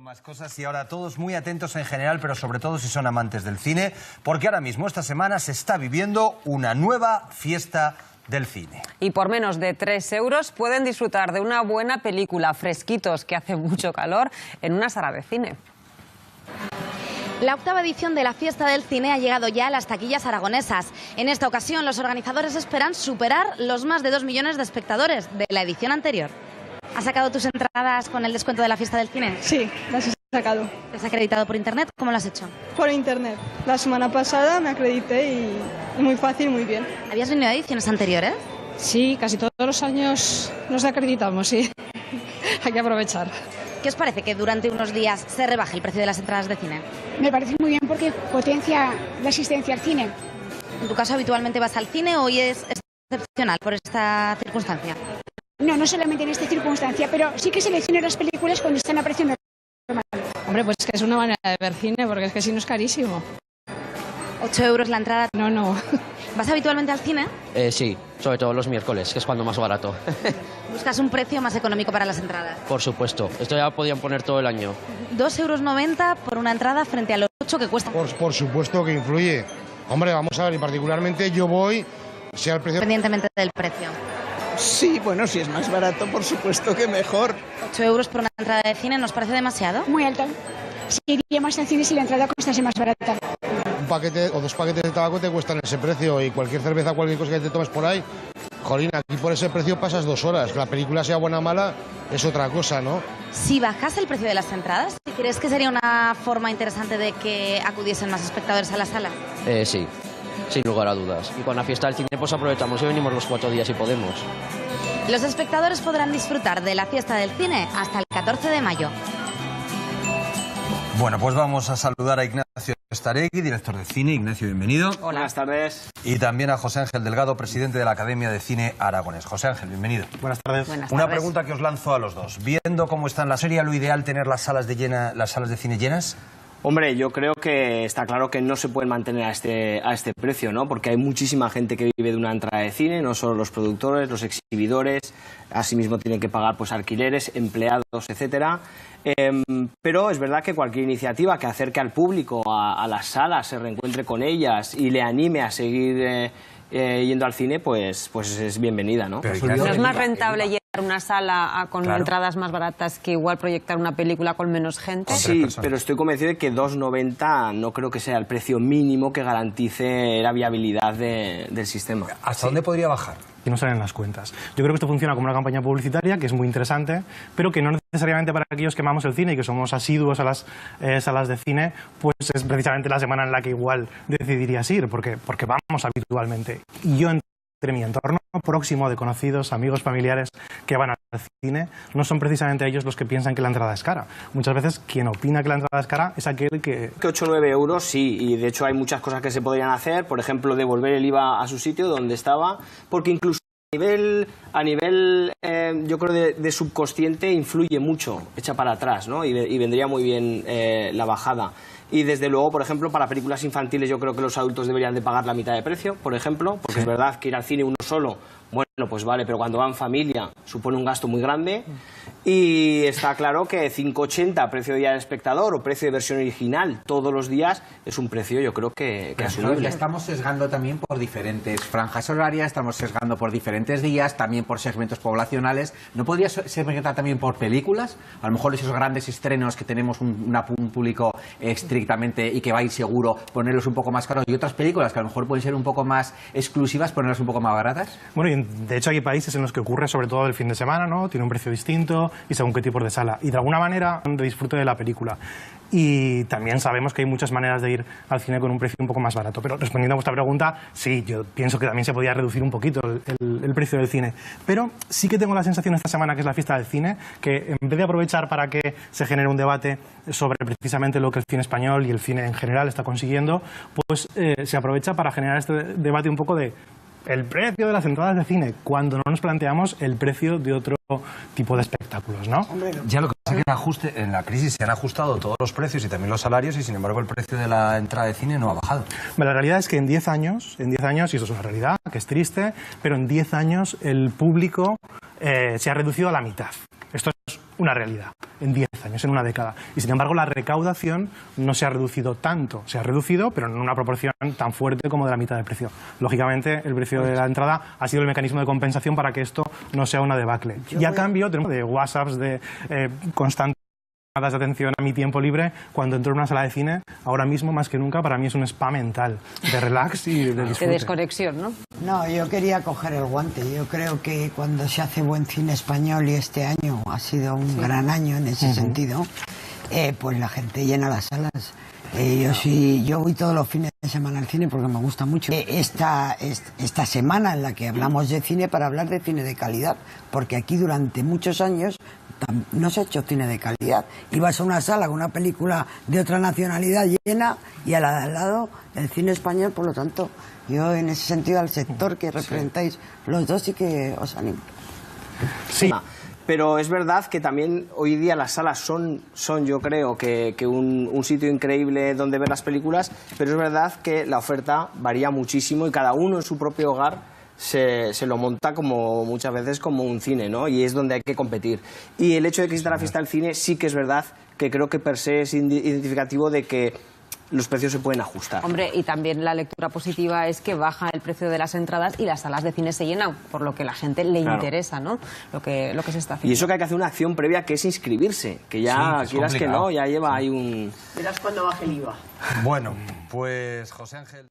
Más cosas y ahora todos muy atentos en general, pero sobre todo si son amantes del cine, porque ahora mismo esta semana se está viviendo una nueva fiesta del cine. Y por menos de 3 euros pueden disfrutar de una buena película, fresquitos, que hace mucho calor, en una sala de cine. La octava edición de la Fiesta del Cine ha llegado ya a las taquillas aragonesas. En esta ocasión, los organizadores esperan superar los más de 2 millones de espectadores de la edición anterior. ¿Has sacado tus entradas con el descuento de la Fiesta del Cine? Sí, las he sacado. ¿Te has acreditado por internet? ¿Cómo lo has hecho? Por internet. La semana pasada me acredité y muy fácil, muy bien. ¿Habías venido a ediciones anteriores? Sí, casi todos los años nos acreditamos, sí. Hay que aprovechar. ¿Qué os parece que durante unos días se rebaje el precio de las entradas de cine? Me parece muy bien porque potencia la asistencia al cine. ¿En tu caso habitualmente vas al cine o hoy es excepcional por esta circunstancia? No, no solamente en esta circunstancia, pero sí que selecciono las películas cuando están a precio normal. Hombre, pues es que es una manera de ver cine, porque es que si no es carísimo. 8 euros la entrada. No. ¿Vas habitualmente al cine? Sí, sobre todo los miércoles, que es cuando más barato. ¿Buscas un precio más económico para las entradas? Por supuesto, esto ya podían poner todo el año. 2,90 € por una entrada frente a los 8 que cuesta. Por supuesto que influye. Hombre, vamos a ver, y particularmente yo voy, sea el precio... Independientemente del precio. Sí, bueno, si es más barato, por supuesto que mejor. 8 euros por una entrada de cine, ¿nos parece demasiado? Muy alto. Sí, iría más al cine si la entrada costase más barata. Un paquete o 2 paquetes de tabaco te cuestan ese precio y cualquier cerveza, cualquier cosa que te tomes por ahí, jolín, aquí por ese precio pasas 2 horas. Que la película sea buena o mala es otra cosa, ¿no? Si bajase el precio de las entradas, ¿crees que sería una forma interesante de que acudiesen más espectadores a la sala? Sí, sin lugar a dudas. Y con la Fiesta del Cine pues aprovechamos y venimos los 4 días si podemos. Los espectadores podrán disfrutar de la Fiesta del Cine hasta el 14 de mayo. Bueno, pues vamos a saludar a Ignacio Staregui, director de cine. Ignacio, bienvenido. Hola. Buenas tardes. Y también a José Ángel Delgado, presidente de la Academia de Cine Aragonés. José Ángel, bienvenido. Buenas tardes. Una pregunta que os lanzo a los dos. Viendo cómo están las series, ¿lo ideal tener las salas de cine llenas? Hombre, yo creo que está claro que no se pueden mantener a este precio, ¿no? Porque hay muchísima gente que vive de una entrada de cine, no solo los productores, los exhibidores, asimismo tienen que pagar pues alquileres, empleados, etcétera. Pero es verdad que cualquier iniciativa que acerque al público a las salas, se reencuentre con ellas y le anime a seguir yendo al cine, pues es bienvenida, ¿no? ¿No es más rentable llegar a una sala con entradas más baratas que igual proyectar una película con menos gente? Sí, pero estoy convencido de que 2,90 no creo que sea el precio mínimo que garantice la viabilidad del sistema. ¿Hasta dónde podría bajar? Que no salen las cuentas. Yo creo que esto funciona como una campaña publicitaria que es muy interesante, pero que no necesariamente para aquellos que amamos el cine y que somos asiduos a las salas de cine, pues es precisamente la semana en la que igual decidirías ir, porque vamos habitualmente. Y yo entre mi entorno próximo de conocidos, amigos, familiares que van al cine, no son precisamente ellos los que piensan que la entrada es cara. Muchas veces quien opina que la entrada es cara es aquel que... 8 o 9 euros, sí, y de hecho hay muchas cosas que se podrían hacer, por ejemplo, devolver el IVA a su sitio donde estaba, porque incluso a nivel yo creo de subconsciente influye mucho, echa para atrás, ¿no? Y vendría muy bien la bajada. Y desde luego, por ejemplo, para películas infantiles yo creo que los adultos deberían de pagar la mitad de precio, por ejemplo, porque es verdad que ir al cine uno solo, bueno, pues vale, pero cuando va en familia supone un gasto muy grande y está claro que 5,80 precio de día del espectador o precio de versión original todos los días es un precio yo creo que asumible. Estamos sesgando también por diferentes franjas horarias, estamos sesgando por diferentes días, también por segmentos poblacionales. ¿No podría segmentar también por películas? A lo mejor esos grandes estrenos que tenemos un público estrictamente y que va a ir seguro, ponerlos un poco más caros, y otras películas que a lo mejor pueden ser un poco más exclusivas, ponerlas un poco más baratas. Bueno, y de hecho hay países en los que ocurre sobre todo el fin de semana, ¿no? Tiene un precio distinto y según qué tipos de sala. Y de alguna manera de disfrute de la película. Y también sabemos que hay muchas maneras de ir al cine con un precio un poco más barato. Pero respondiendo a vuestra pregunta, sí, yo pienso que también se podía reducir un poquito el precio del cine. Pero sí que tengo la sensación esta semana, que es la Fiesta del Cine, que en vez de aprovechar para que se genere un debate sobre precisamente lo que el cine español y el cine en general está consiguiendo, pues se aprovecha para generar este debate un poco de el precio de las entradas de cine, cuando no nos planteamos el precio de otro tipo de espectáculos, ¿no? Ya lo que pasa es que en la crisis se han ajustado todos los precios y también los salarios y sin embargo el precio de la entrada de cine no ha bajado. La realidad es que en 10 años, y esto es una realidad, que es triste, pero en 10 años el público se ha reducido a la mitad. Esto es una realidad. en 10 años, en una década. Y sin embargo, la recaudación no se ha reducido tanto. Se ha reducido, pero en una proporción tan fuerte como de la mitad del precio. Lógicamente, el precio de la entrada ha sido el mecanismo de compensación para que esto no sea una debacle. Y a cambio, tenemos de WhatsApps, de constantes llamadas de atención a mi tiempo libre. Cuando entro en una sala de cine, ahora mismo, más que nunca, para mí es un spa mental, de relax y de disfrute. De desconexión, ¿no? No, yo quería coger el guante. Yo creo que cuando se hace buen cine español, y este año ha sido un gran año en ese sentido, pues la gente llena las salas. Yo voy todos los fines de semana al cine porque me gusta mucho. Esta semana en la que hablamos de cine para hablar de cine de calidad, porque aquí durante muchos años no se ha hecho cine de calidad. Ibas a una sala con una película de otra nacionalidad llena y a la de al lado el cine español. Por lo tanto, yo en ese sentido al sector que representáis los dos sí que os animo. Sí. Pero es verdad que también hoy día las salas son yo creo, que un sitio increíble donde ver las películas, pero es verdad que la oferta varía muchísimo y cada uno en su propio hogar se lo monta como muchas veces como un cine, ¿no? Y es donde hay que competir. Y el hecho de que exista la fiesta del cine sí que es verdad que creo que per se es identificativo de que los precios se pueden ajustar. Hombre, y también la lectura positiva es que baja el precio de las entradas y las salas de cine se llenan, por lo que a la gente le interesa, ¿no? Lo que se está haciendo. Y eso que hay que hacer una acción previa que es inscribirse, que ya Sí, que quieras que no, ya lleva ahí un... Verás cuando baje el IVA. Bueno, pues José Ángel...